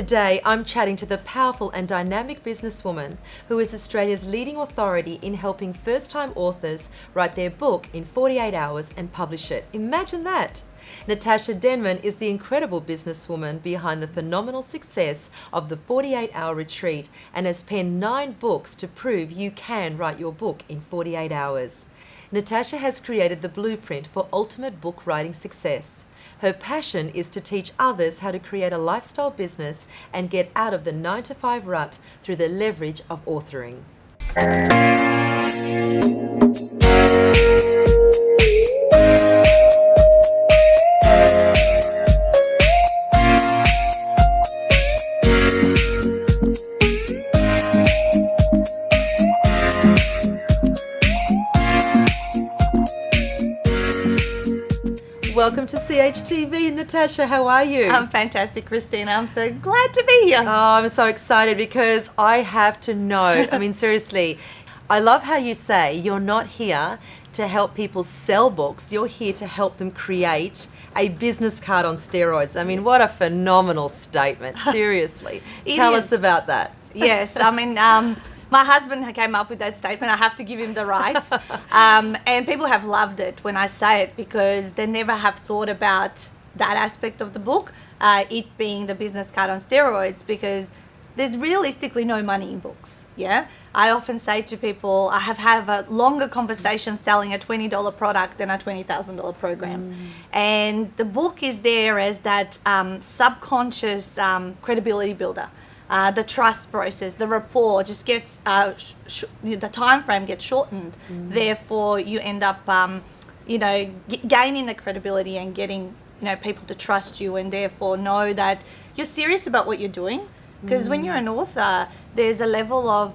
Today, I'm chatting to the powerful and dynamic businesswoman who is Australia's leading authority in helping first-time authors write their book in 48 hours and publish it. Imagine that! Natasa Denman is the incredible businesswoman behind the phenomenal success of the 48-hour retreat and has penned 9 books to prove you can write your book in 48 hours. Natasa has created the blueprint for ultimate book writing success. Her passion is to teach others how to create a lifestyle business and get out of the 9-to-5 rut through the leverage of authoring. Welcome to CHTV, Natasa. How are you? I'm fantastic, Christina. I'm so glad to be here. Oh, I'm so excited because I have to know. I mean, seriously, I love how you say you're not here to help people sell books. You're here to help them create a business card on steroids. I mean, what a phenomenal statement. Seriously. Tell us about that. Yes, I mean, my husband came up with that statement. I have to give him the rights. And people have loved it when I say it because they never have thought about that aspect of the book, it being the business card on steroids, because there's realistically no money in books. Yeah, I often say to people, I have had a longer conversation selling a $20 product than a $20,000 program. And the book is there as that subconscious credibility builder. The trust process, the rapport just gets, the time frame gets shortened. Therefore, you end up, gaining the credibility and getting, people to trust you and therefore know that you're serious about what you're doing. Because when you're an author, there's a level of,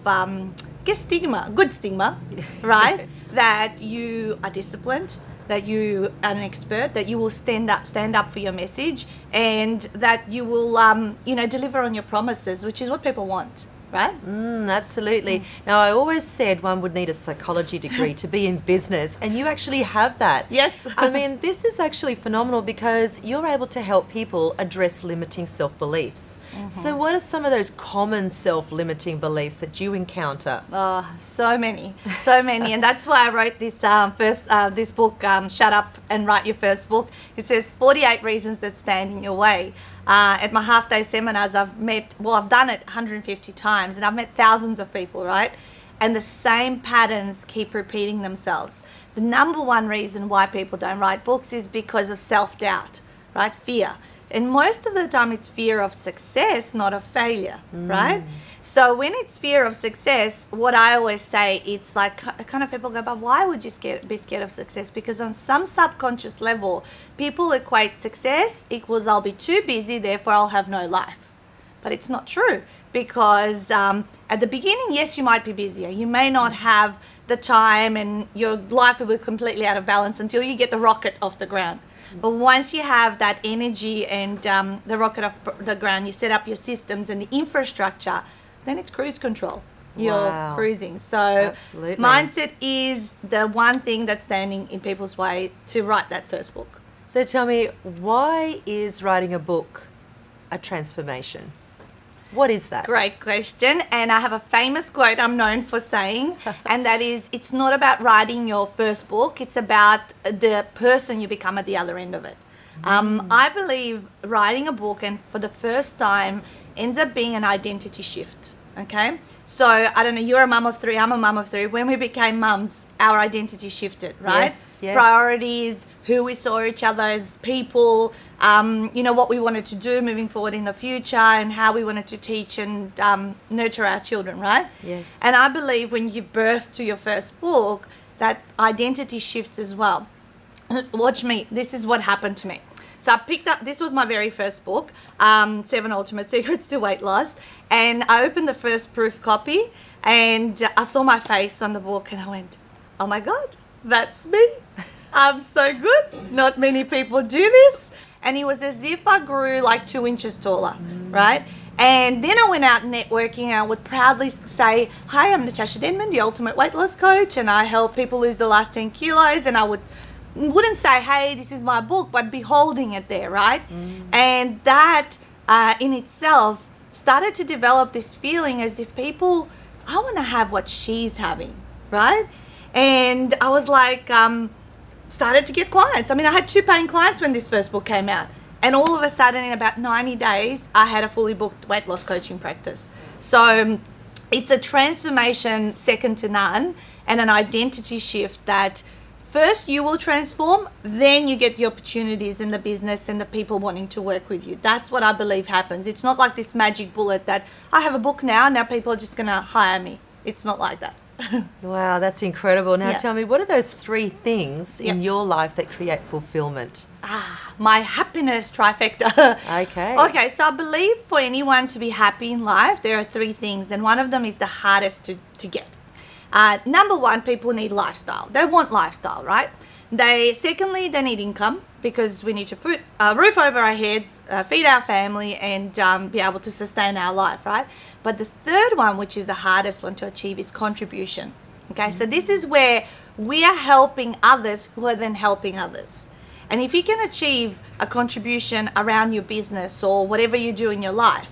stigma, good stigma, right? That you are disciplined, that you are an expert, that you will stand up for your message, and that you will, deliver on your promises, which is what people want, right? Absolutely. Now, I always said one would need a psychology degree to be in business, and you actually have that. Yes. I mean, this is actually phenomenal because you're able to help people address limiting self-beliefs. So what are some of those common self-limiting beliefs that you encounter? Oh, so many. And that's why I wrote this this book, Shut Up and Write Your First Book. It says 48 reasons that stand in your way. At my half-day seminars, I've done it 150 times and I've met thousands of people, right? And the same patterns keep repeating themselves. The number one reason why people don't write books is because of self-doubt, right? Fear. And most of the time it's fear of success, not of failure, right? So when it's fear of success, what I always say, it's like kind of people go, but why would you be scared of success? Because on some subconscious level, people equate success equals I'll be too busy, therefore I'll have no life. But it's not true because at the beginning, yes, you might be busier. You may not have the time and your life will be completely out of balance until you get the rocket off the ground. But once you have that energy and the rocket off the ground, you set up your systems and the infrastructure, then it's cruise control. You're cruising. So absolutely. Mindset is the one thing that's standing in people's way to write that first book. So tell me, why is writing a book a transformation? What is that? Great question. And I have a famous quote I'm known for saying, and that is, it's not about writing your first book, it's about the person you become at the other end of it. I believe writing a book, and for the first time, ends up being an identity shift, okay? So, I don't know, you're a mum of 3, I'm a mum of 3. When we became mums, our identity shifted, right? Yes. Priorities, who we saw each other as people, what we wanted to do moving forward in the future and how we wanted to teach and nurture our children, right? Yes. And I believe when you birth to your first book, that identity shifts as well. Watch me. This is what happened to me. So I picked up, this was my very first book, 7 Ultimate Secrets to Weight Loss. And I opened the first proof copy and I saw my face on the book and I went, oh my God, that's me. I'm so good. Not many people do this. And it was as if I grew like 2 inches taller, right? And then I went out networking and I would proudly say, hi, I'm Natasa Denman, the Ultimate Weight Loss Coach, and I help people lose the last 10 kilos. And I wouldn't say, hey, this is my book, but be holding it there, right? And that in itself started to develop this feeling as if people, I want to have what she's having, right? And I was like, started to get clients. I mean, I had 2 paying clients when this first book came out. And all of a sudden, in about 90 days, I had a fully booked weight loss coaching practice. So it's a transformation second to none, and an identity shift that first you will transform, then you get the opportunities in the business and the people wanting to work with you. That's what I believe happens. It's not like this magic bullet that I have a book now people are just going to hire me. It's not like that. Wow, that's incredible. Now Yeah. tell me, what are those 3 things in Yep. your life that create fulfillment? My happiness trifecta. Okay. Okay, so I believe for anyone to be happy in life, there are 3 things, and one of them is the hardest to get. Number 1, people need lifestyle. They want lifestyle, right? Secondly, they need income, because we need to put a roof over our heads, feed our family, and be able to sustain our life, right? But the third one, which is the hardest one to achieve, is contribution. Okay, so this is where we are helping others who are then helping others. And if you can achieve a contribution around your business or whatever you do in your life,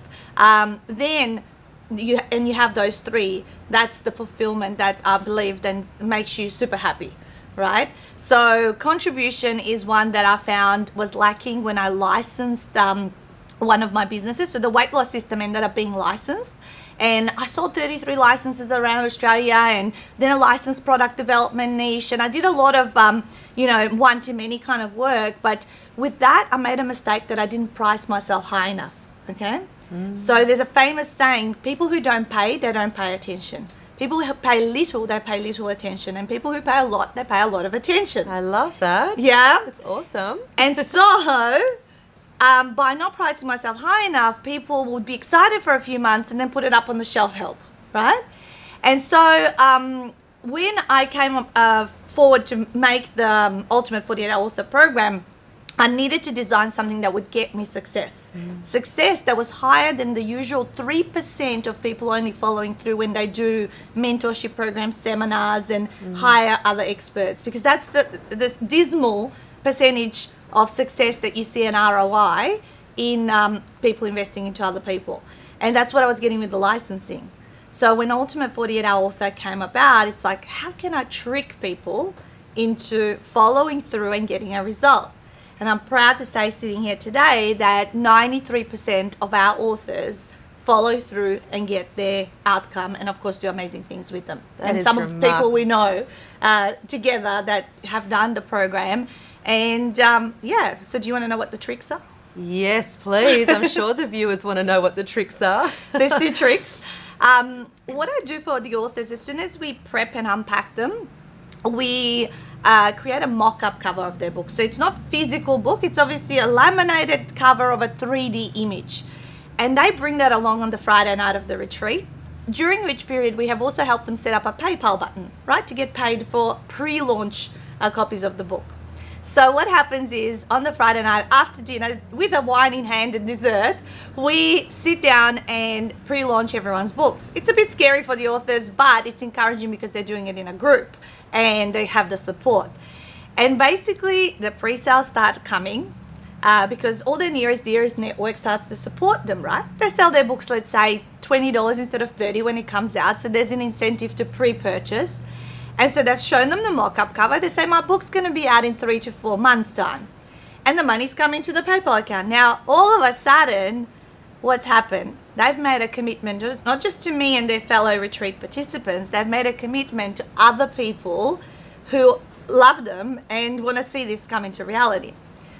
then you have those 3, that's the fulfillment that I believe then makes you super happy, right? So contribution is one that I found was lacking when I licensed one of my businesses. So the weight loss system ended up being licensed, and I sold 33 licenses around Australia, and then a licensed product development niche, and I did a lot of one-to-many kind of work. But with that, I made a mistake that I didn't price myself high enough. Okay, so there's a famous saying: people who don't pay, they don't pay attention. People who pay little, they pay little attention, and people who pay a lot, they pay a lot of attention. I love that. Yeah. That's awesome. And so, by not pricing myself high enough, people would be excited for a few months and then put it up on the shelf help, right? And so, when I came forward to make the Ultimate 48-Hour Author program, I needed to design something that would get me success. Success that was higher than the usual 3% of people only following through when they do mentorship programs, seminars, and hire other experts. Because that's the dismal percentage of success that you see in ROI in people investing into other people. And that's what I was getting with the licensing. So when Ultimate 48-Hour Author came about, it's like, how can I trick people into following through and getting a result? And I'm proud to say, sitting here today, that 93% of our authors follow through and get their outcome, and of course do amazing things with them. That and is some of the remarkable. people we know together that have done the program. And so do you want to know what the tricks are? Yes, please. I'm sure the viewers want to know what the tricks are. There's 2 tricks. What I do for the authors, as soon as we prep and unpack them, we create a mock-up cover of their book. So it's not physical book, it's obviously a laminated cover of a 3D image. And they bring that along on the Friday night of the retreat, during which period we have also helped them set up a PayPal button, right, to get paid for pre-launch copies of the book. So what happens is, on the Friday night after dinner, with a wine in hand and dessert, we sit down and pre-launch everyone's books. It's a bit scary for the authors, but it's encouraging because they're doing it in a group and they have the support. And basically, the pre-sales start coming because all their nearest, dearest network starts to support them, right? They sell their books, let's say, $20 instead of $30 when it comes out. So there's an incentive to pre-purchase. And so they've shown them the mock-up cover. They say, my book's going to be out in 3 to 4 months' time. And the money's coming to the PayPal account. Now, all of a sudden, what's happened? They've made a commitment, not just to me and their fellow retreat participants, they've made a commitment to other people who love them and want to see this come into reality.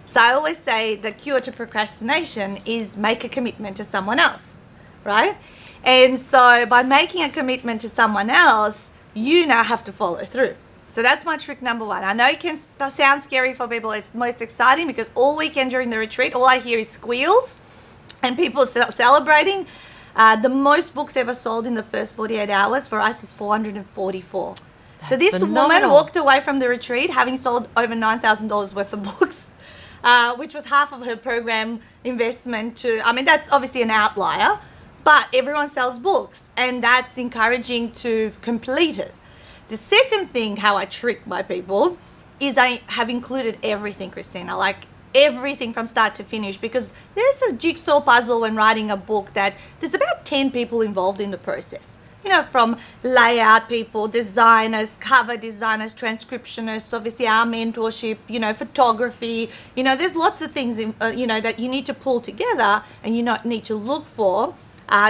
So I always say the cure to procrastination is make a commitment to someone else, right? And so by making a commitment to someone else, you now have to follow through. So that's my trick number 1. I know it can sound scary for people. It's most exciting because all weekend during the retreat, all I hear is squeals and people celebrating. The most books ever sold in the first 48 hours for us is 444. So this phenomenal. woman walked away from the retreat having sold over $9,000 worth of books, which was half of her program investment that's obviously an outlier. But everyone sells books, and that's encouraging to complete it. The second thing, how I trick my people, is I have included everything, Christina, like everything from start to finish, because there is a jigsaw puzzle when writing a book that there's about 10 people involved in the process. You know, from layout people, designers, cover designers, transcriptionists, obviously our mentorship, you know, photography, you know, there's lots of things, you know, that you need to pull together and you need to look for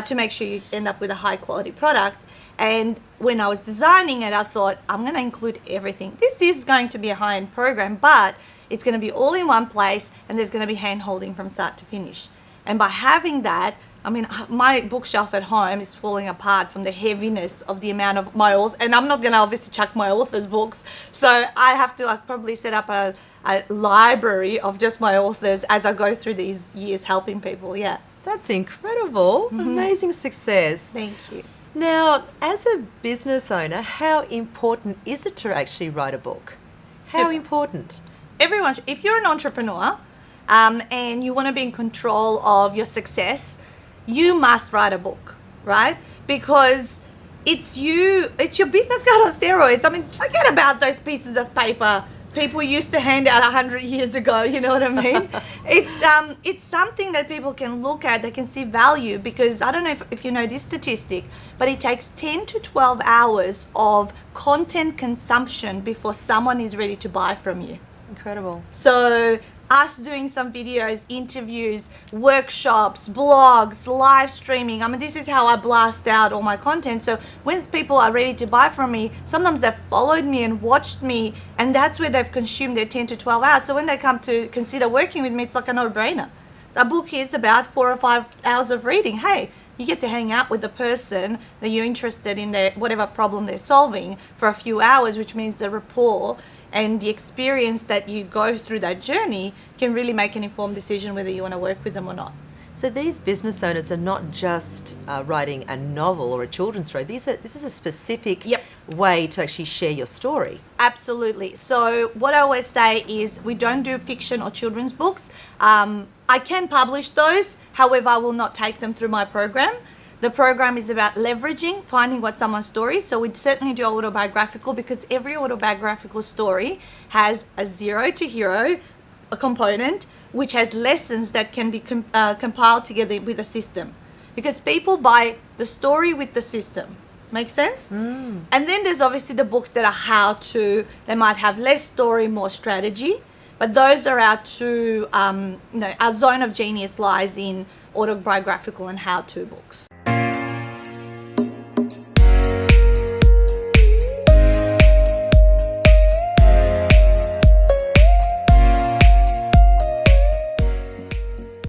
to make sure you end up with a high quality product. And when I was designing it, I thought, I'm going to include everything. This is going to be a high-end program, but it's going to be all in one place and there's going to be hand-holding from start to finish. And by having that, I mean, my bookshelf at home is falling apart from the heaviness of the amount of my author, and I'm not going to obviously chuck my author's books, so I have to probably set up a library of just my authors as I go through these years helping people. Yeah. That's incredible. Amazing success. Thank you. Now, as a business owner, how important is it to actually write a book? How Super. important? Everyone, if you're an entrepreneur and you want to be in control of your success, you must write a book, right? Because it's your business card on steroids. I mean, forget about those pieces of paper people used to hand out 100 years ago, you know what I mean? It's something that people can look at, they can see value, because I don't know if you know this statistic, but it takes 10 to 12 hours of content consumption before someone is ready to buy from you. Incredible. So us doing some videos, interviews, workshops, blogs, live streaming. I mean, this is how I blast out all my content. So when people are ready to buy from me, sometimes they've followed me and watched me, and that's where they've consumed their 10 to 12 hours. So when they come to consider working with me, it's like a no-brainer. So a book is about 4 or 5 hours of reading. Hey, you get to hang out with the person that you're interested in, their whatever problem they're solving, for a few hours, which means the rapport and the experience that you go through that journey can really make an informed decision whether you want to work with them or not. So these business owners are not just writing a novel or a children's story. This is a specific way to actually share your story. Absolutely. So what I always say is we don't do fiction or children's books. I can publish those, however, I will not take them through my program. The program is about leveraging, finding what someone's story is. So we'd certainly do autobiographical, because every autobiographical story has a zero to hero a component, which has lessons that can be compiled together with a system. Because people buy the story with the system. Make sense? And then there's obviously the books that are how to. They might have less story, more strategy. But those are our two, our zone of genius lies in autobiographical and how-to books.